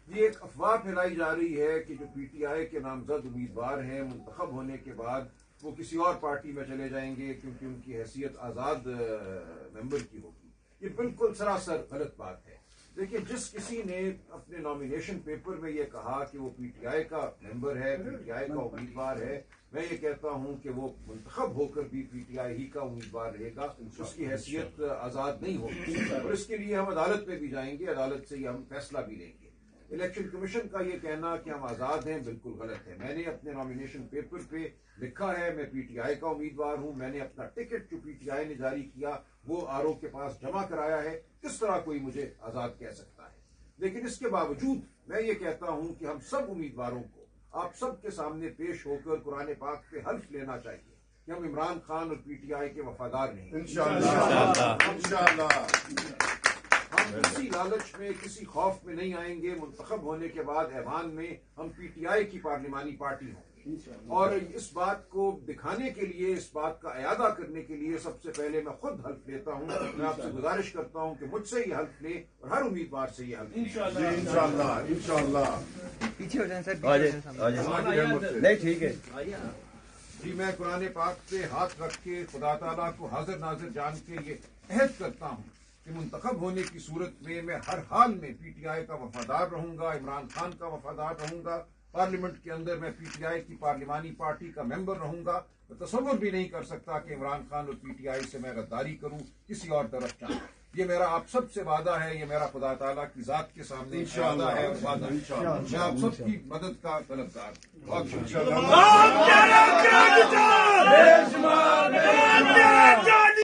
یہ ایک افواہ پھیلائی جا رہی ہے کہ جو پی ٹی آئی کے نامزد امیدوار ہیں منتخب ہونے کے بعد وہ کسی اور پارٹی میں چلے جائیں گے کیونکہ ان کی حیثیت آزاد ممبر کی ہوگی. یہ بالکل سراسر غلط بات ہے. دیکھیے, جس کسی نے اپنے نامینیشن پیپر میں یہ کہا کہ وہ پی ٹی آئی کا ممبر ہے, پی ٹی آئی کا امیدوار ہے, میں یہ کہتا ہوں کہ وہ منتخب ہو کر بھی پی ٹی آئی ہی کا امیدوار رہے گا. اس کی حیثیت آزاد نہیں ہوگی اور اس کے لیے ہم عدالت میں بھی جائیں گے, عدالت سے ہی ہم فیصلہ بھی لیں گے. الیکشن کمیشن کا یہ کہنا کہ ہم آزاد ہیں بالکل غلط ہے. میں نے اپنے نامینیشن پیپر پہ لکھا ہے میں پی ٹی آئی کا امیدوار ہوں. میں نے اپنا ٹکٹ جو پی ٹی آئی نے جاری کیا وہ آر او کے پاس جمع کرایا ہے. کس طرح کوئی مجھے آزاد کہہ سکتا ہے؟ لیکن اس کے باوجود میں یہ کہتا ہوں کہ ہم سب امیدواروں کو آپ سب کے سامنے پیش ہو کر قرآن پاک پہ حلف لینا چاہیے کہ ہم عمران خان اور پی ٹی آئی کے وفادار نہیں. ہم کسی لالچ میں کسی خوف میں نہیں آئیں گے. منتخب ہونے کے بعد ایوان میں ہم پی ٹی آئی کی پارلیمانی پارٹی ہوں گے. اور اس بات کو دکھانے کے لیے, اس بات کا اعادہ کرنے کے لیے سب سے پہلے میں خود حلف لیتا ہوں. میں آپ سے گزارش کرتا ہوں کہ مجھ سے یہ حلف لیں اور ہر امیدوار سے یہ حلف لیں. انشاءاللہ. پیچھے ہو جائیں سر, نہیں ٹھیک ہے جی. میں قرآن پاک پہ ہاتھ رکھ کے خدا تعالیٰ کو حاضر ناظر جان کے یہ عہد کرتا ہوں کہ منتخب ہونے کی صورت میں ہر حال میں پی ٹی آئی کا وفادار رہوں گا, عمران خان کا وفادار رہوں گا. پارلیمنٹ کے اندر میں پی ٹی آئی کی پارلیمانی پارٹی کا ممبر رہوں گا. میں تصور بھی نہیں کر سکتا کہ عمران خان اور پی ٹی آئی سے میں غداری کروں, کسی اور طرف جاؤں. یہ میرا آپ سب سے وعدہ ہے, یہ میرا خدا تعالیٰ کی ذات کے سامنے وعدہ ہے اور وعدہ. میں آپ سب کی مدد کا طلبگار ہوں. بہت شکریہ.